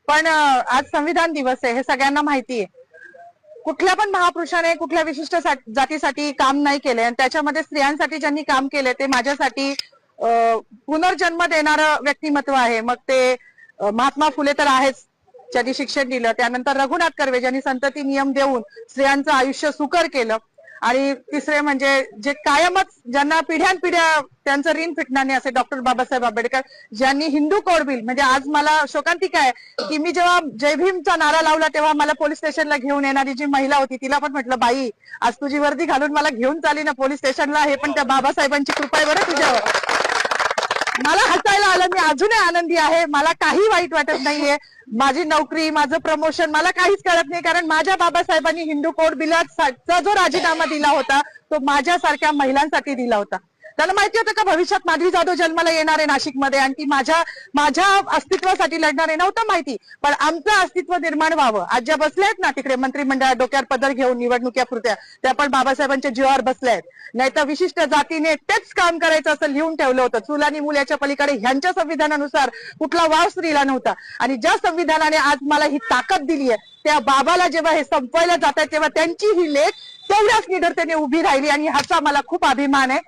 पण आज संविधान दिवस आहे हे सगळ्यांना माहिती आहे. कुठल्या पण महापुरुषाने कुठल्या विशिष्ट जातीसाठी काम नाही केले आणि त्याच्यामध्ये स्त्रियांसाठी ज्यांनी काम केले ते माझ्यासाठी पुनर्जन्म देणारं व्यक्तिमत्व आहे. मग ते महात्मा फुले तर आहेच, ज्यांनी शिक्षण दिलं. त्यानंतर रघुनाथ कर्वे ज्यांनी संतती नियम देऊन स्त्रियांचं आयुष्य सुकर केलं. आणि तिसरे म्हणजे जे कायमच ज्यांना पिढ्यानपिढ्या त्यांचं ऋण फिटणार नाही असे डॉक्टर बाबासाहेब आंबेडकर, ज्यांनी हिंदू कोड बिल म्हणजे आज मला शोकांतिका आहे की मी जेव्हा जय भीमचा नारा लावला तेव्हा मला पोलीस स्टेशनला घेऊन येणारी जी महिला होती तिला पण म्हटलं, बाई आज तुझी वर्दी घालून मला घेऊन चालली ना पोलीस स्टेशनला, हे पण त्या बाबासाहेबांची कृपा आहे बरं तुझ्यावर. मला हसायला आलं, मी अजूनही आनंदी आहे, मला काही वाईट वाटत नाहीये. माझी नोकरी, माझं प्रमोशन मला काहीच कळत नाही, कारण माझ्या बाबासाहेबांनी हिंदू कोड बिलाचा जो राजीनामा दिला होता तो माझ्यासारख्या महिलांसाठी दिला होता. त्याला माहिती होतं का भविष्यात माधवी जाधव जन्माला येणार आहे नाशिकमध्ये आणि ती माझ्या अस्तित्वासाठी लढणार आहे, नव्हतं माहिती. पण आमचं अस्तित्व निर्माण व्हावं, आज ज्या बसल्या आहेत ना तिकडे मंत्रिमंडळात डोक्यावर पदर घेऊन निवडणुकीपुरत्या, त्या पण बाबासाहेबांच्या जीवावर बसल्या आहेत. नाही तर विशिष्ट जातीने तेच काम करायचं असं लिहून ठेवलं होतं. चूल आणि मूल याच्या पलीकडे ह्यांच्या संविधानानुसार कुठला वाव स्त्रीला नव्हता. आणि ज्या संविधानाने आज मला ही ताकद दिली आहे त्या बाबाला जेव्हा हे संपवायला जात आहे तेव्हा त्यांची ही लेख तेवढ्याच निडरतेने उभी राहिली आणि ह्याचा मला खूप अभिमान आहे.